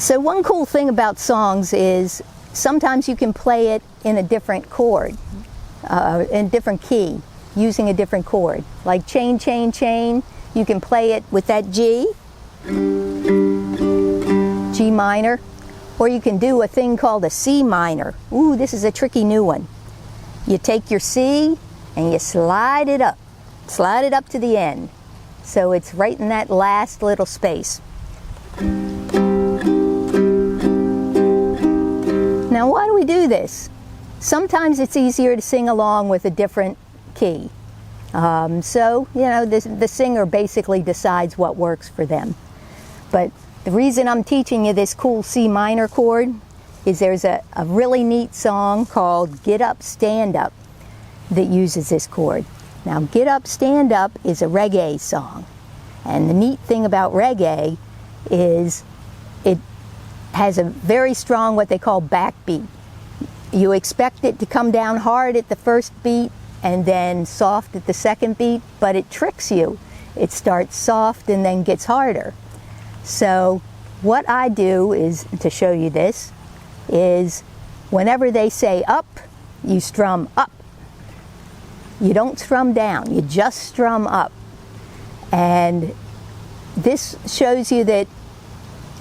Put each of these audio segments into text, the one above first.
So one cool thing about songs is sometimes you can play it in a different chord, in a different key, using a different chord. Like chain, chain, chain, you can play it with that G, G minor, or you can do a thing called a C minor. Ooh, this is a tricky new one. You take your C and you slide it up to the end. So it's right in that last little space. Now, why do we do this? Sometimes it's easier to sing along with a different key. So, you know, the singer basically decides what works for them. But the reason I'm teaching you this cool C minor chord is there's a really neat song called Get Up, Stand Up that uses this chord. Now, Get Up, Stand Up is a reggae song. And the neat thing about reggae is it has a very strong, what they call backbeat. You expect it to come down hard at the first beat and then soft at the second beat, but it tricks you. It starts soft and then gets harder. So what I do is, to show you this, is whenever they say up, you strum up. You don't strum down, you just strum up. And this shows you that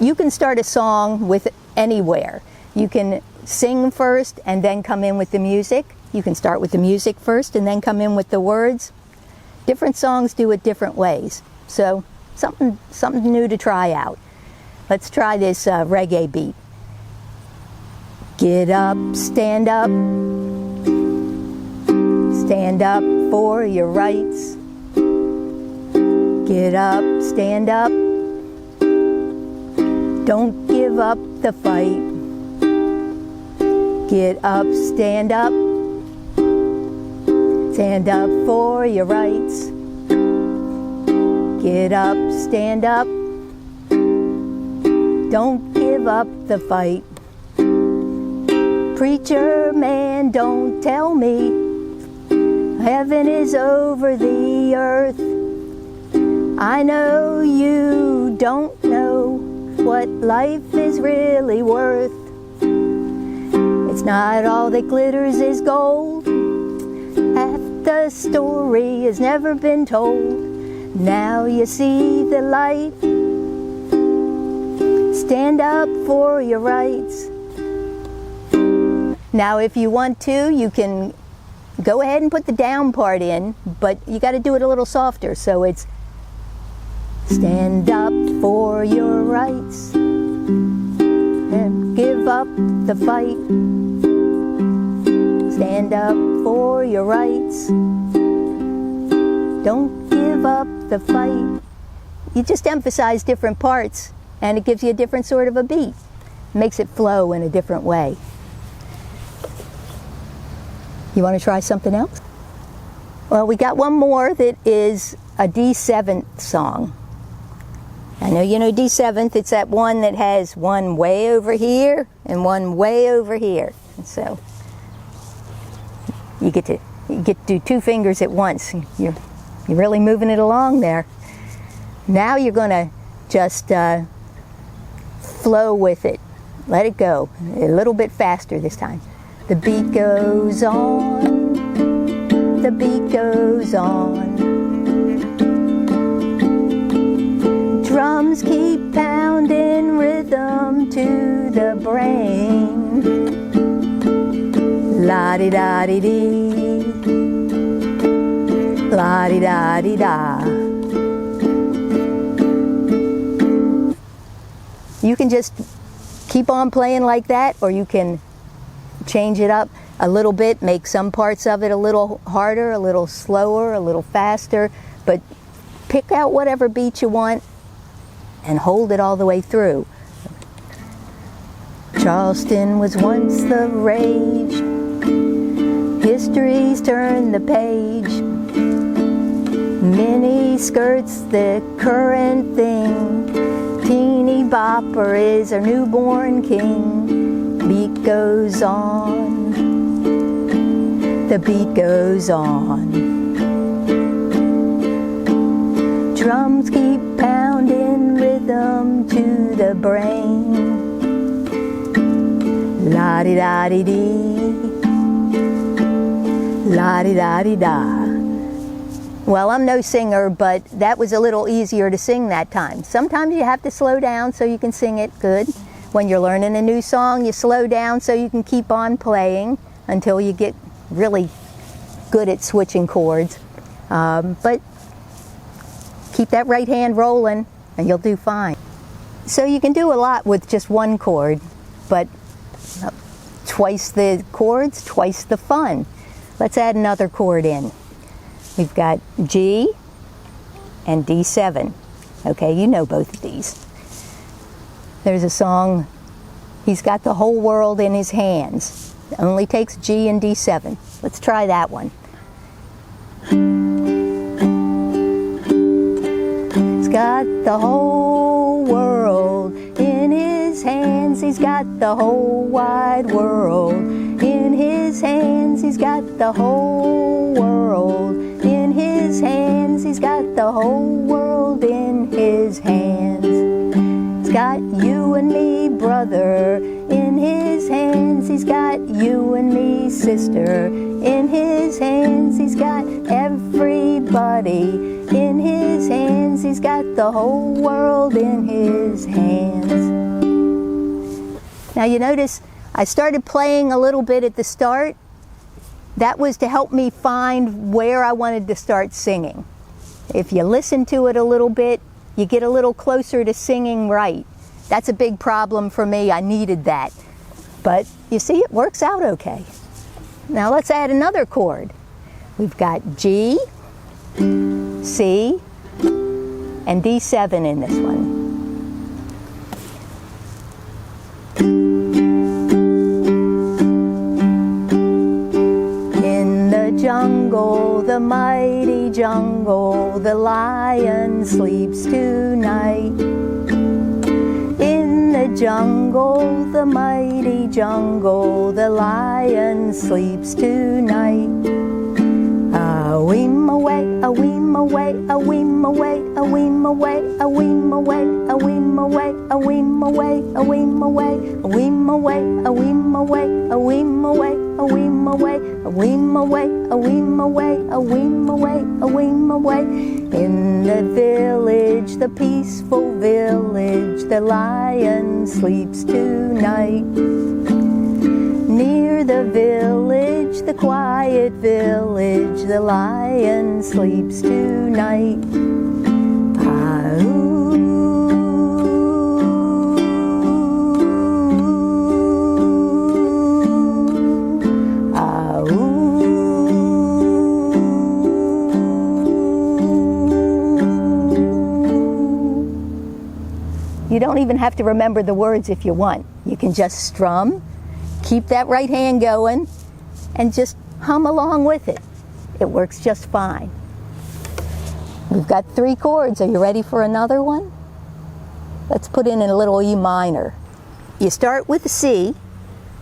you can start a song with anywhere. You can sing first and then come in with the music. You can start with the music first and then come in with the words. Different songs do it different ways. So something new to try out. Let's try this reggae beat. Get up, stand up. Stand up for your rights. Get up, stand up. Don't give up the fight. Get up, stand up. Stand up for your rights. Get up, stand up. Don't give up the fight. Preacher man, don't tell me heaven is over the earth. I know you don't know what life is really worth. It's not all that glitters is gold. Half the story has never been told. Now you see the light. Stand up for your rights. Now if you want to, you can go ahead and put the down part in, but you got to do it a little softer. So it's stand up for your rights and give up the fight. Stand up for your rights. Don't give up the fight. You just emphasize different parts and it gives you a different sort of a beat. It makes it flow in a different way. You want to try something else? Well, we got one more that is a D7th song. I know you know D7th, it's that one that has one way over here and one way over here. And so you get to do two fingers at once. You're really moving it along there. Now you're going to just flow with it. Let it go a little bit faster this time. The beat goes on, the beat goes on. Drums keep pounding rhythm to the brain. La-di-da-di-dee, la-di-da-di-da. You can just keep on playing like that, or you can change it up a little bit, make some parts of it a little harder, a little slower, a little faster, but pick out whatever beat you want and hold it all the way through. Charleston was once the rage. History's turned the page. Mini skirts the current thing. Teeny bopper is our newborn king. Beat goes on. The beat goes on. Drums keep pounding rhythm to the brain. La-di-da-di-dee, la-di-da-di-da. Well, I'm no singer, but that was a little easier to sing that time. Sometimes you have to slow down so you can sing it good. When you're learning a new song, you slow down so you can keep on playing until you get really good at switching chords. But keep that right hand rolling and you'll do fine. So you can do a lot with just one chord, but twice the chords, twice the fun. Let's add another chord in. We've got G and D7. Okay, you know both of these. There's a song, he's got the whole world in his hands. It only takes G and D7. Let's try that one. He's got the whole world in his hands. He's got the whole wide world in his hands. He's got the whole world in his hands. He's got the whole world in his hands. He's got you and me, brother, in his hands. He's got you and me, sister, in his hands. He's got everybody in his hands. He's got the whole world in his hands. Now you notice I started playing a little bit at the start. That was to help me find where I wanted to start singing. If you listen to it a little bit, you get a little closer to singing right. That's a big problem for me. I needed that. But you see, it works out okay. Now let's add another chord. We've got G, C, and D7 in this one. In the jungle, the mighty jungle, the lion sleeps tonight. In the jungle, the mighty jungle, the lion sleeps tonight. A-weem away, a-weem away, a-weem away, a-weem away, a-weem away, a-weem away, a-weem away, a-weem away, a-weem away, a-weem away, a-weem away, a-weem away, a-weem away, a-weem away, a-weem away, a-weem away. In the village, the peaceful village, the lion sleeps tonight. Near the village, the quiet village, the lion sleeps tonight. Ah-ooh. You don't even have to remember the words if you want. You can just strum, keep that right hand going, and just hum along with it. It works just fine. We've got 3 chords. Are you ready for another one? Let's put in a little E minor. You start with a C.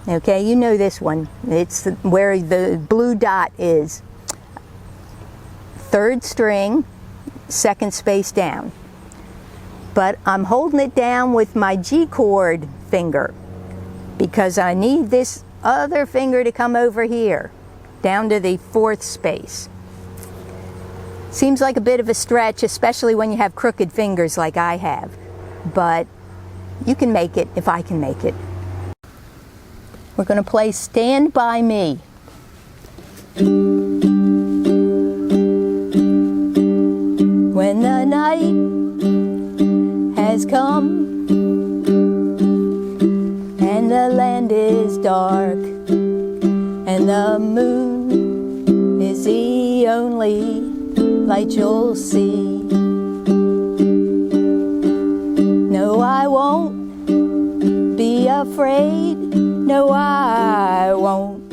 Okay, you know this one. It's where the blue dot is. 3rd string, 2nd space down. But I'm holding it down with my G chord finger because I need this other finger to come over here, down to the 4th space. Seems like a bit of a stretch, especially when you have crooked fingers like I have, but you can make it if I can make it. We're going to play Stand By Me. When the night has come and the land is dark and the moon is the only light you'll see. No, I won't be afraid. No, I won't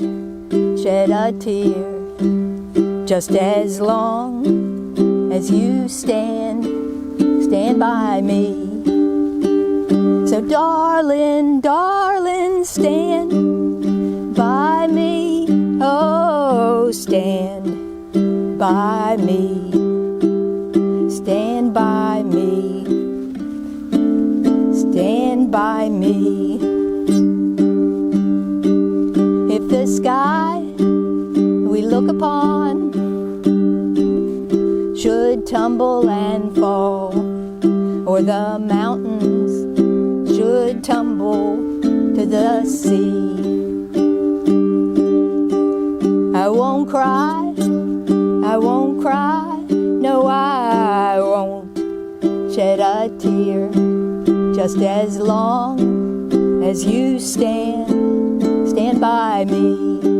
shed a tear, just as long as you stand by me. So darling, darling, stand by me. Oh, stand by me. Stand by me. Stand by me. sky we look upon should tumble and fall, or the mountains should tumble to the sea. I won't cry, I won't cry, no I won't shed a tear, just as long as you stand by me.